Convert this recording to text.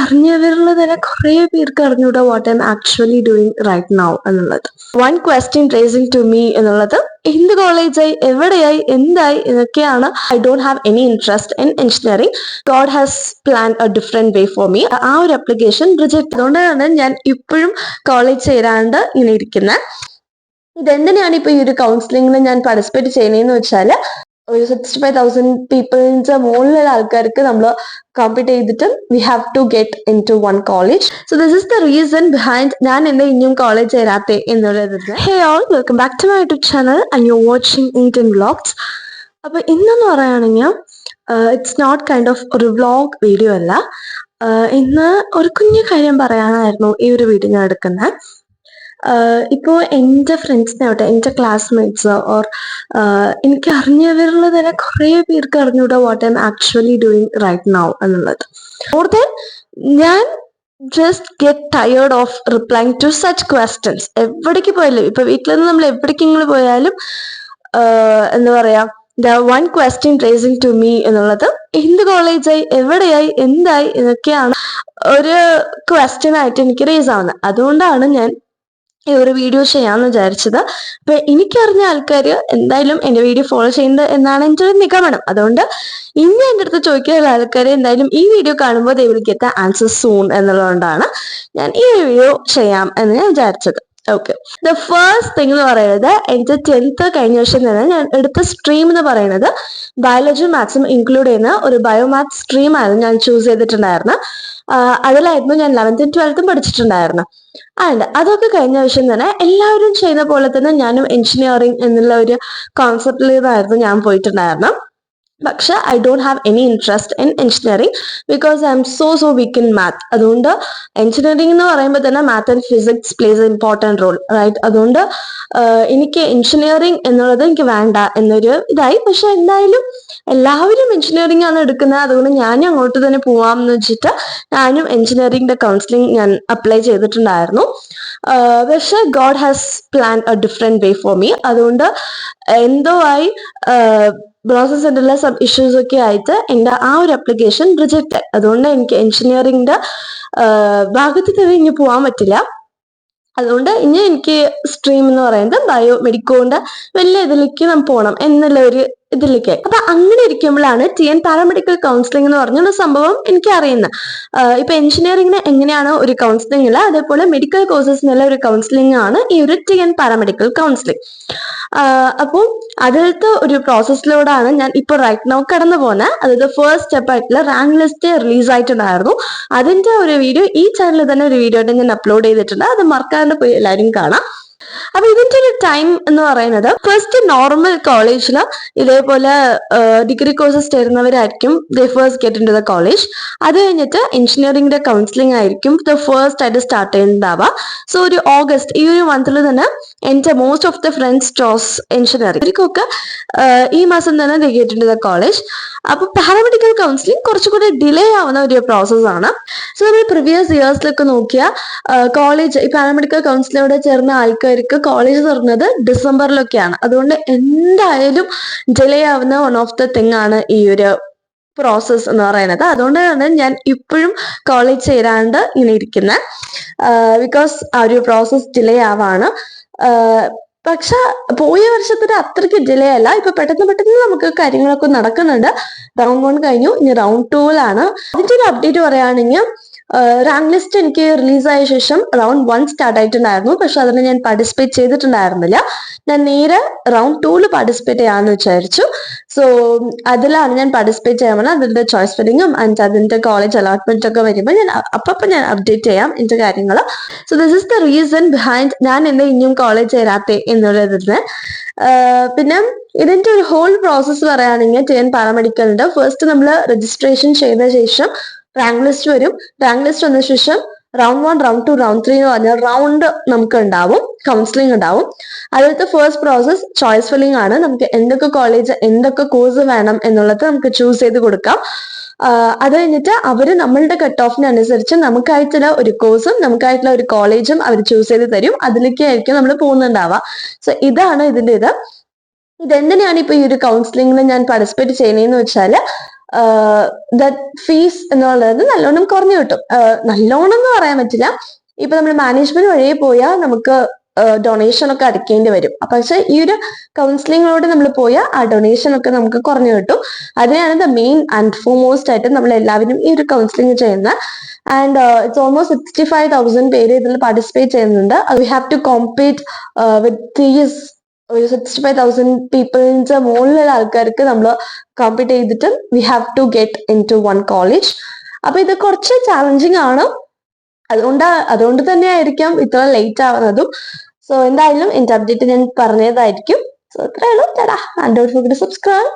അറിഞ്ഞവരിൽ തന്നെ കുറേ പേർക്ക് അറിഞ്ഞൂടാ what I am actually doing right now എന്നുള്ളത്. One question raising to me എന്നുള്ളത് എന്ത് കോളേജായി, എവിടെയായി, എന്തായി എന്നൊക്കെയാണ്. I don't have any interest in engineering. God has plan a different way for me. ആ ഒരു അപ്ലിക്കേഷൻ റിജക്ട്. അതുകൊണ്ടാണ് ഞാൻ ഇപ്പോഴും കോളേജ് ചേരാണ്ട് ഇങ്ങനെ ഇരിക്കുന്നത്. ഇതെന്തിനാണ് ഇപ്പൊ ഈ ഒരു കൗൺസിലിംഗിൽ ഞാൻ പാർട്ടിസിപ്പേറ്റ് ചെയ്യുന്നതെന്ന് വെച്ചാൽ, ഒരു 65,000 പീപ്പിളിന്റെ മുകളിലുള്ള ആൾക്കാർക്ക് നമ്മൾ കോമ്പീറ്റ് ചെയ്തിട്ട് we have to get in to one college. So this is the reason behind ഞാൻ എന്നെ ഇനിയും കോളേജ് ചേരാത്തെ എന്നുള്ളത്. Hey all, welcome back to my YouTube channel and you watching Indian vlogs. അപ്പൊ ഇന്നെന്ന് പറയുകയാണെങ്കിൽ ഇറ്റ്സ് നോട്ട് കൈൻഡ് ഓഫ് ഒരു vlog video അല്ല. ഇന്ന് ഒരു കുഞ്ഞു കാര്യം പറയാനായിരുന്നു ഈ ഒരു വീഡിയോ ഞാൻ എടുക്കുന്നത്. ഇപ്പോൾ എൻ്റെ ഫ്രണ്ട്സിനെ ആവട്ടെ, എൻ്റെ ക്ലാസ്മേറ്റ്സ് ഓർ എനിക്ക് അറിഞ്ഞവരിൽ തന്നെ കുറേ പേർക്ക് അറിഞ്ഞൂടാ what I am actually doing right now എന്നുള്ളത്. മോർ ദാൻ ഞാൻ just get tired of replying to such questions. എവിടേക്ക് പോയാലും, ഇപ്പൊ വീട്ടിൽ നിന്ന് നമ്മൾ എവിടേക്കെങ്കിലും പോയാലും എന്താ പറയാ, the one question raising to me എന്നുള്ളത് എന്ത് കോളേജായി, എവിടെയായി, എന്തായി എന്നൊക്കെയാണ് ഒരു ക്വസ്റ്റ്യൻ ആയിട്ട് എനിക്ക് റേസ് ആവുന്നത്. അതുകൊണ്ടാണ് ഞാൻ ഈ ഒരു വീഡിയോ ചെയ്യാമെന്ന് വിചാരിച്ചത്. അപ്പൊ എനിക്കറിഞ്ഞ ആൾക്കാർ എന്തായാലും എൻ്റെ വീഡിയോ ഫോളോ ചെയ്യുന്നത് എന്നാണ് എൻ്റെ ഒരു നിഗമനം. അതുകൊണ്ട് ഇനി എൻ്റെ അടുത്ത് ചോദിക്കാനുള്ള ആൾക്കാർ എന്തായാലും ഈ വീഡിയോ കാണുമ്പോൾ they will get the answer soon എന്നുള്ളതുകൊണ്ടാണ് ഞാൻ ഈ വീഡിയോ ചെയ്യാം എന്ന് ഞാൻ വിചാരിച്ചത്. ഓക്കെ, ദ ഫസ്റ്റ് തിങ് എന്ന് പറയുന്നത്, എൻ്റെ 10th കഴിഞ്ഞ വർഷം തന്നെ ഞാൻ എടുത്ത സ്ട്രീം എന്ന് പറയുന്നത് ബയോളജി മാത്സും ഇൻക്ലൂഡ് ചെയ്യുന്ന ഒരു ബയോമാത്സ് സ്ട്രീം ആയിരുന്നു ഞാൻ ചൂസ് ചെയ്തിട്ടുണ്ടായിരുന്നത്. അതിലായിരുന്നു ഞാൻ 11th 12th പഠിച്ചിട്ടുണ്ടായിരുന്നു. ആൻഡ് അതൊക്കെ കഴിഞ്ഞ വർഷം തന്നെ എല്ലാവരും ചെയ്യുന്ന പോലെ തന്നെ ഞാനും എഞ്ചിനീയറിംഗ് എന്നുള്ള ഒരു കോൺസെപ്റ്റിലായിരുന്നു ഞാൻ പോയിട്ടുണ്ടായിരുന്നു. പക്ഷെ I don't have any interest in engineering because I am so weak in math. അതുകൊണ്ട് എഞ്ചിനീയറിംഗ് എന്ന് പറയുമ്പോൾ തന്നെ math and physics plays a important role, right? അതുകൊണ്ട് എനിക്ക് എഞ്ചിനീയറിംഗ് എന്നുള്ളത് എനിക്ക് വേണ്ട എന്നൊരു ഇതായി. പക്ഷെ എന്തായാലും എല്ലാവരും എഞ്ചിനീയറിംഗ് ആണ് എടുക്കുന്നത്, അതുകൊണ്ട് ഞാനും അങ്ങോട്ട് തന്നെ പോവാം എന്ന് വെച്ചിട്ട് ഞാനും എഞ്ചിനീയറിംഗിന്റെ കൗൺസിലിംഗ് ഞാൻ അപ്ലൈ ചെയ്തിട്ടുണ്ടായിരുന്നു. പക്ഷെ God has plan a different way for me. അതുകൊണ്ട് എന്തോ ആയി ബ്രൗസർ സെന്ററിലെ സം ഇഷ്യൂസ് ഒക്കെ ആയിട്ട് എൻ്റെ ആ ഒരു അപ്ലിക്കേഷൻ റിജക്റ്റ് ആയി. അതുകൊണ്ട് എനിക്ക് എഞ്ചിനീയറിംഗിന്റെ ഭാഗത്ത് തന്നെ ഇനി പോകാൻ പറ്റില്ല. അതുകൊണ്ട് ഇനി എനിക്ക് സ്ട്രീം എന്ന് പറയുന്നത് ബയോ മെഡിക്കോന്റെ വലിയ ഇതിലേക്ക് നമ്മൾ പോകണം എന്നുള്ള ഒരു ഇതിലേക്ക്. അപ്പൊ അങ്ങനെ ഇരിക്കുമ്പോഴാണ് TN പാരാമെഡിക്കൽ കൗൺസിലിംഗ് എന്ന് പറഞ്ഞൊരു സംഭവം എനിക്ക് അറിയുന്നത്. ഇപ്പൊ എഞ്ചിനീയറിംഗിന് എങ്ങനെയാണ് ഒരു കൗൺസിലിംഗ് ഇല്ല, അതേപോലെ മെഡിക്കൽ കോഴ്സസിനുള്ള ഒരു കൗൺസിലിംഗ് ആണ് ഈ ഒരു TN പാരാമെഡിക്കൽ കൗൺസിലിംഗ്. അപ്പോൾ അതിലത്തെ ഒരു പ്രോസസ്സിലൂടെയാണ് ഞാൻ ഇപ്പോൾ റൈറ്റ് നൗ കടന്നു പോകുന്നത്. അതായത് ഫസ്റ്റ് സ്റ്റെപ്പ് ആയിട്ടുള്ള റാങ്ക് ലിസ്റ്റ് റിലീസ് ആയിട്ടുണ്ടായിരുന്നു. അതിന്റെ ഒരു വീഡിയോ ഈ ചാനലിൽ തന്നെ ഒരു വീഡിയോ ആയിട്ട് ഞാൻ അപ്ലോഡ് ചെയ്തിട്ടുണ്ട്. അത് മറക്കാണ്ട് പോയി എല്ലാവരും കാണാം. അപ്പൊ ഇതിന്റെ ഒരു ടൈം എന്ന് പറയുന്നത്, ഫസ്റ്റ് നോർമൽ കോളേജിൽ ഇതേപോലെ ഡിഗ്രി കോഴ്സസ് ചേരുന്നവരായിരിക്കും the first get in to the college. അത് കഴിഞ്ഞിട്ട് എഞ്ചിനീയറിംഗിന്റെ കൗൺസിലിംഗ് ആയിരിക്കും ദ ഫസ്റ്റ് ആയിട്ട് സ്റ്റാർട്ട് ചെയ്യുന്നുണ്ടാവുക. സോ ഒരു ഓഗസ്റ്റ് ഈ ഒരു മന്തിൽ തന്നെ എൻ്റെ most of the friends chose engineering. ഇവർക്കൊക്കെ ഈ മാസം തന്നെ the get in to the college. അപ്പൊ പാരാമെഡിക്കൽ കൗൺസിലിംഗ് കുറച്ചുകൂടി ഡിലേ ആവുന്ന ഒരു പ്രോസസ്സാണ്. സോ നമ്മൾ പ്രീവിയസ് ഇയേഴ്സിലൊക്കെ നോക്കിയാൽ കോളേജ് ഈ പാരാമെഡിക്കൽ കൗൺസിലിംഗോടെ ചേർന്ന ആൾക്കാർക്ക് കോളേജ് തുറന്നത് ഡിസംബറിലൊക്കെയാണ്. അതുകൊണ്ട് എന്തായാലും ഡിലേ ആവുന്ന വൺ ഓഫ് ദ തിങ് ആണ് ഈ ഒരു പ്രോസസ് എന്ന് പറയുന്നത്. അതുകൊണ്ടാണ് ഞാൻ ഇപ്പോഴും കോളേജ് ചേരാണ്ട് ഇങ്ങനെ ഇരിക്കുന്നത്. ബിക്കോസ് ആ ഒരു പ്രോസസ് ഡിലേ ആവാണ്. പക്ഷെ പോയ വർഷത്തിന് അത്രയ്ക്ക് ഡിലേ അല്ല. ഇപ്പൊ പെട്ടെന്ന് നമുക്ക് കാര്യങ്ങളൊക്കെ നടക്കുന്നുണ്ട്. റൗണ്ട് 1 കഴിഞ്ഞു, ഇനി റൗണ്ട് 2ലാണ്. അതിന്റെ ഒരു അപ്ഡേറ്റ് പറയുകയാണെങ്കിൽ, റാങ്ക് ലിസ്റ്റ് എനിക്ക് റിലീസായ ശേഷം റൗണ്ട് 1 സ്റ്റാർട്ട് ആയിട്ടുണ്ടായിരുന്നു. പക്ഷെ അതിന് ഞാൻ പാർട്ടിസിപ്പേറ്റ് ചെയ്തിട്ടുണ്ടായിരുന്നില്ല. ഞാൻ നേരെ റൗണ്ട് 2 പാർട്ടിസിപ്പേറ്റ് ചെയ്യാമെന്ന് വിചാരിച്ചു. സോ അതിലാണ് ഞാൻ പാർട്ടിസിപ്പേറ്റ് ചെയ്യാൻ പറഞ്ഞത്. അതിന്റെ ചോയ്സ് ഫില്ലിങ്ങും ആൻഡ് അതിന്റെ കോളേജ് അലോട്ട്മെന്റ് ഒക്കെ വരുമ്പോൾ ഞാൻ അപ്പം ഞാൻ അപ്ഡേറ്റ് ചെയ്യാം എന്റെ കാര്യങ്ങൾ. So this is the reason behind ഞാൻ എന്നെ ഇനിയും കോളേജ് ചേരാത്തെ എന്നുള്ളതിന്. പിന്നെ ഇതിന്റെ ഒരു ഹോൾ പ്രോസസ്സ് പറയുകയാണെങ്കിൽ, TN പാരാമെഡിക്കലിന്റെ ഫസ്റ്റ് നമ്മൾ രജിസ്ട്രേഷൻ ചെയ്ത ശേഷം റാങ്ക് ലിസ്റ്റ് വരും. റാങ്ക് ലിസ്റ്റ് വന്ന ശേഷം റൗണ്ട് 1, റൗണ്ട് 2, റൗണ്ട് 3 എന്ന് പറഞ്ഞ റൗണ്ട് നമുക്ക് ഉണ്ടാവും, കൗൺസിലിംഗ് ഉണ്ടാവും. അതിലത്തെ ഫസ്റ്റ് പ്രോസസ് ചോയ്സ് ഫില്ലിംഗ് ആണ്. നമുക്ക് എന്തൊക്കെ കോളേജ്, എന്തൊക്കെ കോഴ്സ് വേണം എന്നുള്ളത് നമുക്ക് ചൂസ് ചെയ്ത് കൊടുക്കാം. അത് കഴിഞ്ഞിട്ട് അവര് നമ്മളുടെ കട്ട് ഓഫിനനുസരിച്ച് നമുക്കായിട്ടുള്ള ഒരു കോഴ്സും നമുക്കായിട്ടുള്ള ഒരു കോളേജും അവർ ചൂസ് ചെയ്ത് തരും. അതിലേക്കായിരിക്കും നമ്മൾ പോകുന്നുണ്ടാവുക. സോ ഇതാണ് ഇതിന്റെ ഇത്. ഇതെന്തിനാണ് ഇപ്പൊ ഈ ഒരു കൗൺസിലിംഗിൽ ഞാൻ പാർട്ടിസിപ്പേറ്റ് ചെയ്യുന്നതെന്ന് വെച്ചാൽ, ദാറ്റ് ഫീസ് എന്നുള്ളത് നല്ലോണം കുറഞ്ഞു കിട്ടും. നല്ലോണം എന്ന് പറയാൻ പറ്റില്ല. ഇപ്പൊ നമ്മൾ മാനേജ്മെന്റ് വഴി പോയാൽ നമുക്ക് ഡൊണേഷൻ ഒക്കെ അടയ്ക്കേണ്ടി വരും. പക്ഷെ ഈ ഒരു കൗൺസിലിങ്ങിലൂടെ നമ്മൾ പോയാൽ ആ ഡൊണേഷൻ ഒക്കെ നമുക്ക് കുറഞ്ഞു കിട്ടും. അതിനാണ് ദ മെയിൻ ആൻഡ് ഫോർമോസ്റ്റ് ആയിട്ട് നമ്മൾ എല്ലാവരും ഈ ഒരു കൗൺസിലിംഗ് ചെയ്യുന്നത്. ആൻഡ് ഇറ്റ്സ് ഓൾമോസ്റ്റ് 65,000 പേര് ഇതിൽ പാർട്ടിസിപ്പേറ്റ് ചെയ്യുന്നുണ്ട്. We have to compete with these ഒരു 65,000 പീപ്പിളിന്റെ മുകളിലുള്ള ആൾക്കാർക്ക് നമ്മൾ കോമ്പീറ്റ് ചെയ്തിട്ട് we have to get in to one college. അപ്പൊ ഇത് കുറച്ച് ചാലഞ്ചിങ് ആണ്. അതുകൊണ്ട് തന്നെ ആയിരിക്കാം ഇത്ര ലേറ്റ് ആവുന്നതും. സോ എന്തായാലും എന്റെ അപ്ഡേറ്റ് ഞാൻ പറഞ്ഞതായിരിക്കും. സോ ഇത്രയേ ഉള്ളൂ. Don't forget to subscribe.